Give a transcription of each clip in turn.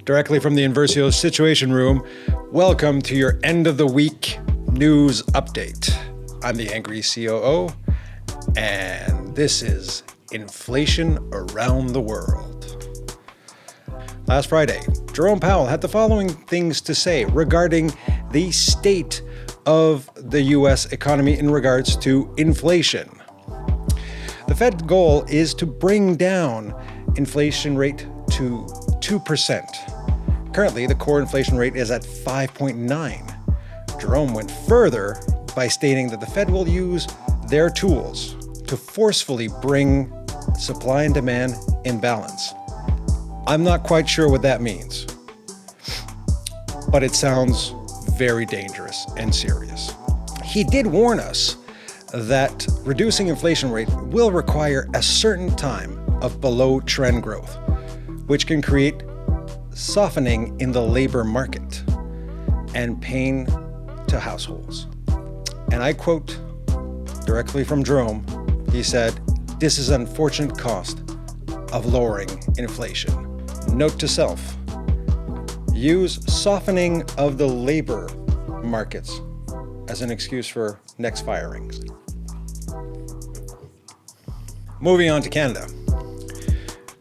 Directly from the Invercio Situation Room, welcome to your end of the week news update. I'm the AngryCOO, and this is inflation around the world. Last Friday, Jerome Powell had the following things to say regarding the state of the U.S. economy in regards to inflation. The Fed's goal is to bring down inflation rate to 2%. Currently, the core inflation rate is at 5.9. Jerome went further by stating that the Fed will use their tools to forcefully bring supply and demand in balance. I'm not quite sure what that means, but it sounds very dangerous and serious. He did warn us that reducing inflation rate will require a certain time of below trend growth, which can create softening in the labor market and pain to households. And I quote directly from Jerome, he said, "This is an unfortunate cost of lowering inflation." Note to self, use softening of the labor markets as an excuse for next firings. Moving on to Canada.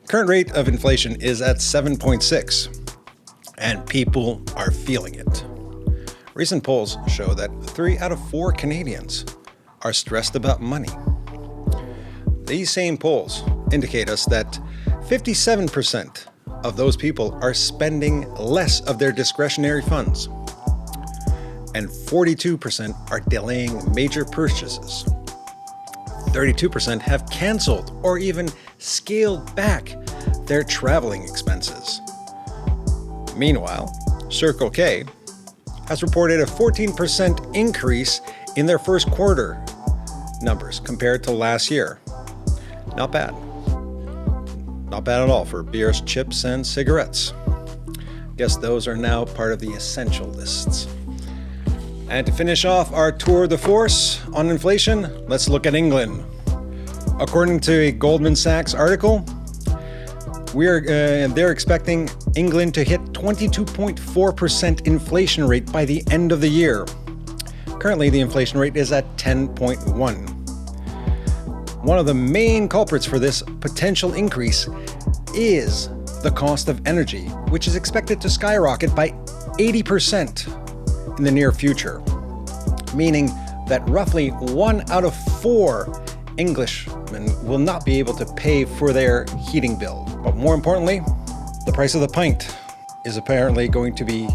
Current rate of inflation is at 7.6, and people are feeling it. Recent polls show that 3 out of 4 Canadians are stressed about money. These same polls indicate us that 57% of those people are spending less of their discretionary funds, and 42% are delaying major purchases. 32% have canceled or even scaled back their traveling expenses. Meanwhile, Circle K has reported a 14% increase in their first quarter numbers compared to last year. Not bad. Not bad at all for beers, chips, and cigarettes. Guess those are now part of the essential lists. And to finish off our tour de force on inflation, let's look at England. According to a Goldman Sachs article, they're expecting England to hit 22.4% inflation rate by the end of the year. Currently, the inflation rate is at 10.1. One of the main culprits for this potential increase is the cost of energy, which is expected to skyrocket by 80% in the near future, meaning that roughly 1 out of 4 Englishmen will not be able to pay for their heating bill. But more importantly, the price of the pint is apparently going to be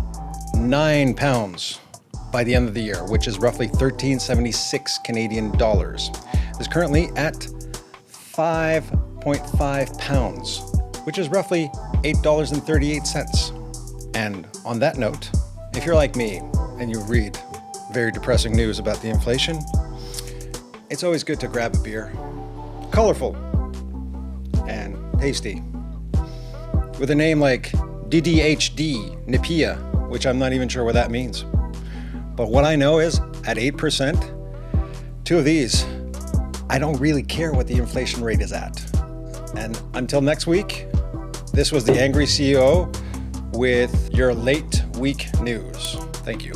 £9 by the end of the year, which is roughly 13.76 Canadian dollars. It's currently at £5.5, which is roughly $8.38. And on that note, if you're like me and you read very depressing news about the inflation, it's always good to grab a beer. Colorful and tasty. With a name like DDHD, Nipia, which I'm not even sure what that means. But what I know is, at 8%, 2 of these, I don't really care what the inflation rate is at. And until next week, this was the AngryCOO with your late week news. Thank you.